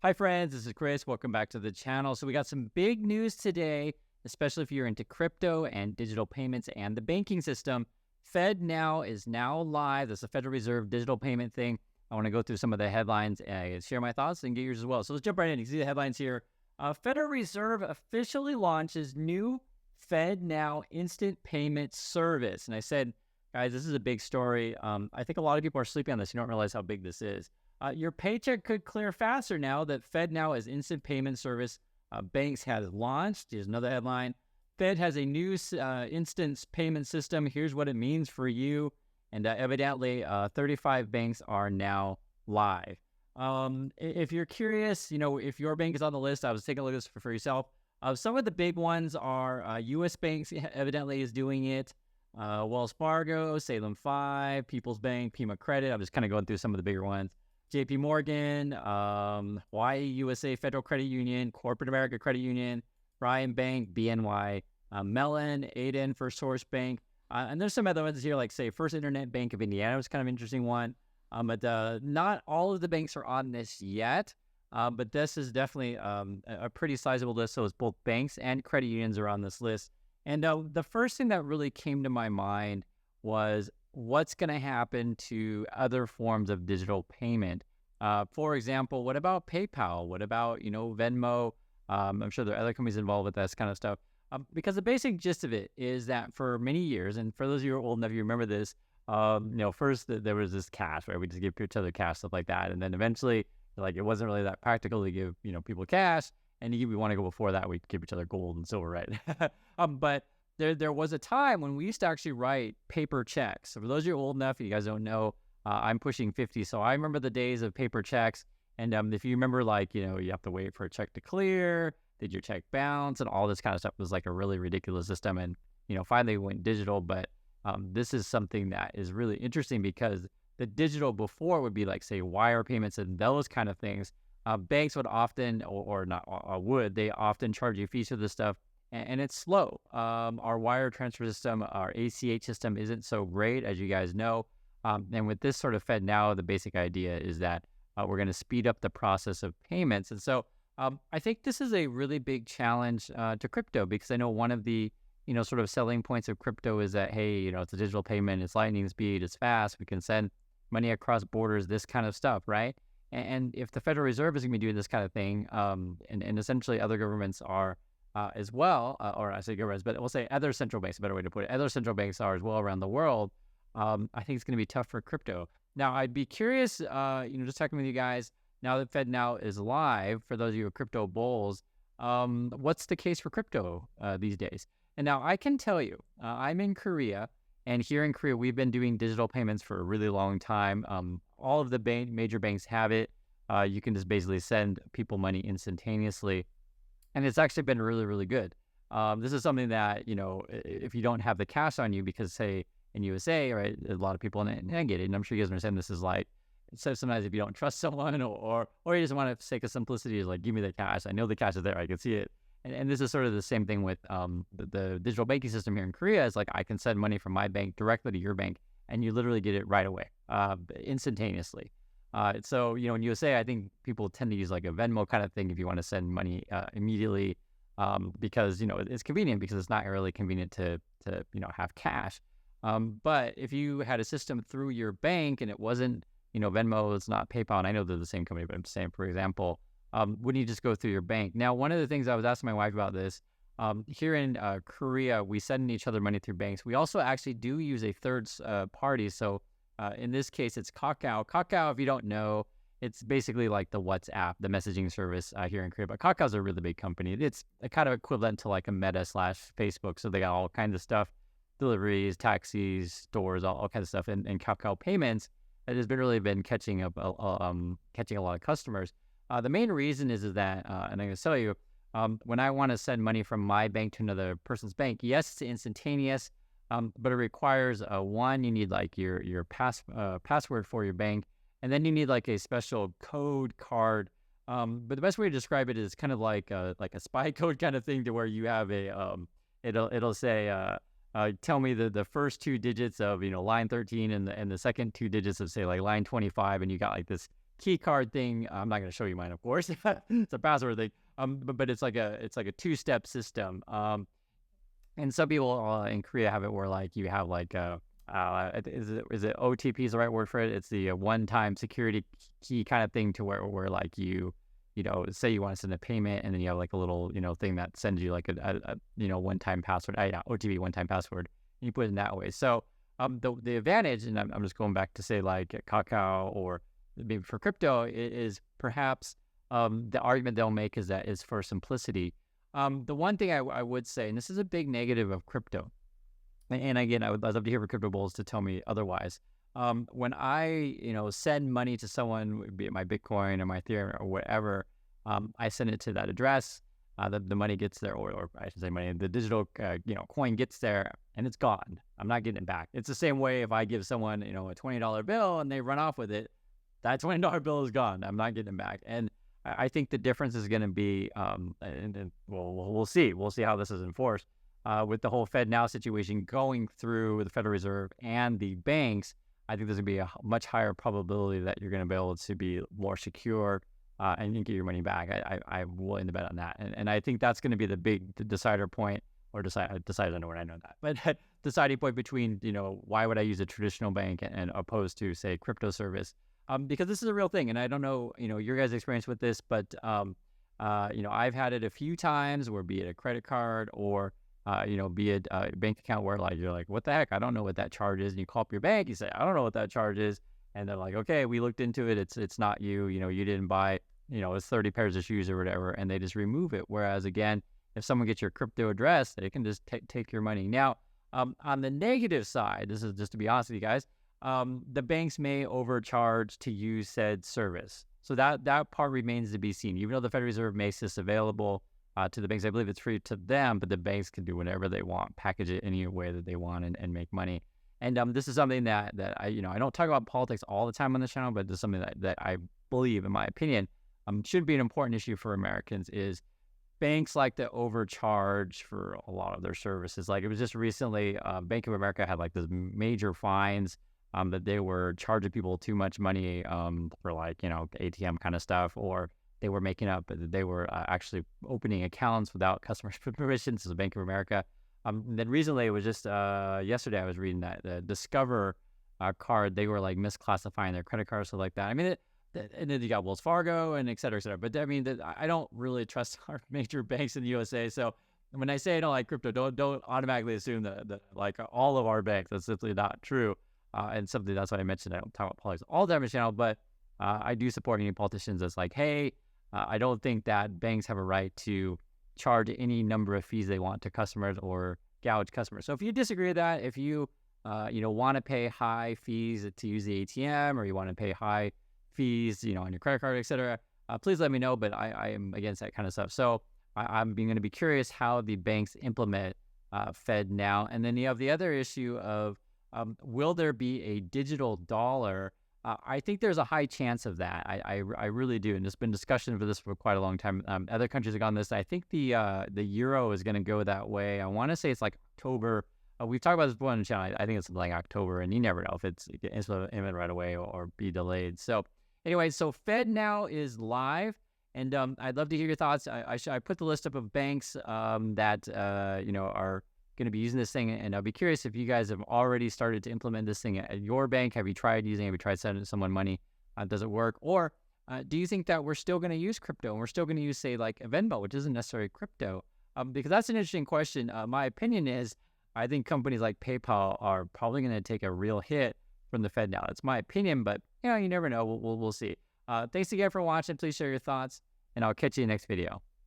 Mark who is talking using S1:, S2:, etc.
S1: Hi, friends. This is Chris. Welcome back to the channel. So we got some big news today, especially if you're into crypto and digital payments and the banking system. FedNow is now live. That's the Federal Reserve digital payment thing. I want to go through some of the headlines and share my thoughts and get yours as well. So let's jump right in. You can see the headlines here. Federal Reserve officially launches new FedNow instant payment service. And I said, guys, this is a big story. I think a lot of people are sleeping on this. You don't realize how big this is. Your paycheck could clear faster now that FedNow as instant payment service. Banks has launched. Here's another headline. Fed has a new instant payment system. Here's what it means for you. And evidently, 35 banks are now live. If you're curious, if your bank is on the list, I was taking a look at this for yourself. Some of the big ones are U.S. banks evidently is doing it. Wells Fargo, Salem 5, People's Bank, Pima Credit. I'm just kind of going through some of the bigger ones. JP Morgan, YA USA Federal Credit Union, Corporate America Credit Union, Bryan Bank, BNY, Mellon, Aiden, First Source Bank. And there's some other ones here, like, say, First Internet Bank of Indiana was kind of an interesting one. But not all of the banks are on this yet. But this is definitely a pretty sizable list. So it's both banks and credit unions are on this list. And the first thing that really came to my mind was what's going to happen to other forms of digital payment. For example, what about PayPal? What about, Venmo? I'm sure there are other companies involved with this kind of stuff. Because the basic gist of it is that for many years, and for those of you who are old enough, you remember this, first there was this cash, right? We just give each other cash, stuff like that. And then eventually, it wasn't really that practical to give, people cash. And we want to go before that, we give each other gold and silver, right? But there was a time when we used to actually write paper checks. So for those of you old enough, you guys don't know, I'm pushing 50. So I remember the days of paper checks. And if you remember, you have to wait for a check to clear, did your check bounce, and all this kind of stuff was like a really ridiculous system. And, finally went digital. But this is something that is really interesting because the digital before would be like, say, wire payments and those kind of things. Banks would often, or not they often charge you fees for this stuff. And it's slow. Our wire transfer system, our ACH system isn't so great, as you guys know. And with this sort of FedNow, the basic idea is that we're going to speed up the process of payments. And so I think this is a really big challenge to crypto, because I know one of the, sort of selling points of crypto is that, hey, it's a digital payment, it's lightning speed, it's fast, we can send money across borders, this kind of stuff, right? And if the Federal Reserve is going to be doing this kind of thing, and essentially other governments are as well, or I say governments, but we'll say other central banks, a better way to put it, other central banks are as well around the world, I think it's going to be tough for crypto. Now, I'd be curious, just talking with you guys, now that FedNow is live, for those of you who are crypto bulls, what's the case for crypto these days? And now I can tell you, I'm in Korea, and here in Korea, we've been doing digital payments for a really long time. All of the major banks have it. You can just basically send people money instantaneously. And it's actually been really, really good. This is something that, if you don't have the cash on you, because, say, in USA, right, a lot of people, and I get it, and I'm sure you guys understand this is like, so sometimes if you don't trust someone or you just want to, for sake of simplicity, is like, give me the cash. I know the cash is there. I can see it. And this is sort of the same thing with the digital banking system here in Korea. Is like, I can send money from my bank directly to your bank, and you literally get it right away, instantaneously. So, in USA, I think people tend to use like a Venmo kind of thing if you want to send money immediately, because, it's convenient, because it's not really convenient to have cash. But if you had a system through your bank and it wasn't, Venmo is not PayPal, and I know they're the same company, but I'm saying, for example, wouldn't you just go through your bank? Now, one of the things I was asking my wife about this, here in Korea, we send each other money through banks. We also actually do use a third party. So in this case, it's Kakao. Kakao, if you don't know, it's basically like the WhatsApp, the messaging service here in Korea. But Kakao's a really big company. It's a kind of equivalent to like a Meta/Facebook. So they got all kinds of stuff, deliveries, taxis, stores, all kinds of stuff. And Kakao Payments, it has been catching up, catching a lot of customers. The main reason is that, and I'm going to tell you, when I want to send money from my bank to another person's bank, yes, it's instantaneous, but it requires one, you need like your password for your bank, and then you need like a special code card. But the best way to describe it is kind of like a spy code kind of thing, to where you have it'll say tell me the first two digits of line 13 and the second two digits of, say, like line 25, and you got like this key card thing. I'm not going to show you mine, of course. It's a password thing. But it's like a two-step system. And some people in Korea have it where like you have like is it OTP is the right word for it? It's the one-time security key kind of thing to where like you know, say you want to send a payment and then you have like a little, you know, thing that sends you like a you know, one-time password, yeah, OTP one-time password, and you put it in that way. So the advantage, and I'm just going back to say like Kakao or maybe for crypto is perhaps the argument they'll make is that is for simplicity. The one thing I would say, and this is a big negative of crypto, and again, I'd love to hear from crypto bulls to tell me otherwise. When I, you know, send money to someone, be it my Bitcoin or my Ethereum or whatever, I send it to that address. The money gets there, or I should say money, the digital, you know, coin gets there and it's gone. I'm not getting it back. It's the same way if I give someone, you know, a $20 bill and they run off with it, that $20 bill is gone. I'm not getting it back. And I think the difference is going to be, and we'll see. We'll see how this is enforced with the whole FedNow situation going through the Federal Reserve and the banks. I think there's going to be a much higher probability that you're going to be able to be more secure and you can get your money back. I'm willing to bet on that. And I think that's going to be the decider point, or decider, I don't know where I know that, but deciding point between, you know, why would I use a traditional bank and opposed to, say, crypto service? Because this is a real thing. And I don't know, you know, your guys' experience with this, but, you know, I've had it a few times where be it a credit card or, you know, be it a bank account where like, you're like, what the heck? I don't know what that charge is. And you call up your bank, you say, I don't know what that charge is. And they're like, okay, we looked into it. It's not you, you know, you didn't buy, you know, it's 30 pairs of shoes or whatever. And they just remove it. Whereas again, if someone gets your crypto address, they can just take your money. Now, on the negative side, this is just to be honest with you guys, the banks may overcharge to use said service. So that part remains to be seen. Even though the Federal Reserve makes this available to the banks, I believe it's free to them, but the banks can do whatever they want, package it any way that they want and make money. And this is something that I, you know, I don't talk about politics all the time on the channel, but this is something that I believe, in my opinion, should be an important issue for Americans is banks like to overcharge for a lot of their services. Like it was just recently, Bank of America had like this major fines that they were charging people too much money for like, you know, ATM kind of stuff, or they were making up, they were actually opening accounts without customers' permission. So the Bank of America. Then recently, it was just yesterday, I was reading that the Discover card, they were like misclassifying their credit cards, so like that. I mean, and then you got Wells Fargo and et cetera, et cetera. But I mean, I don't really trust our major banks in the USA. So when I say I don't like crypto, don't automatically assume that like all of our banks. That's simply not true. And something that's why I mentioned I don't talk about politics all the time on the channel, but I do support any politicians that's like, hey, I don't think that banks have a right to charge any number of fees they want to customers or gouge customers. So if you disagree with that, if you you know, want to pay high fees to use the ATM, or you want to pay high fees, you know, on your credit card, etc., please let me know. But I am against that kind of stuff. So I'm going to be curious how the banks implement FedNow. And then you have the other issue of will there be a digital dollar? I think there's a high chance of that. I really do. And there's been discussion for this for quite a long time. Other countries have gone this. I think the euro is going to go that way. I want to say it's like October. We've talked about this before on the channel. I think it's like October, and you never know if it's implemented right away or be delayed. So anyway, so FedNow is live, and I'd love to hear your thoughts. I put the list up of banks that you know, are going to be using this thing, and I'll be curious if you guys have already started to implement this thing at your bank. Have you tried using it? Have you tried sending someone money? Does it work? Or do you think that we're still going to use crypto, and we're still going to use, say, like Venmo, which isn't necessarily crypto? Because that's an interesting question. My opinion is I think companies like PayPal are probably going to take a real hit from the FedNow. That's my opinion, but you know, you never know. We'll see. Thanks again for watching. Please share your thoughts, and I'll catch you in the next video.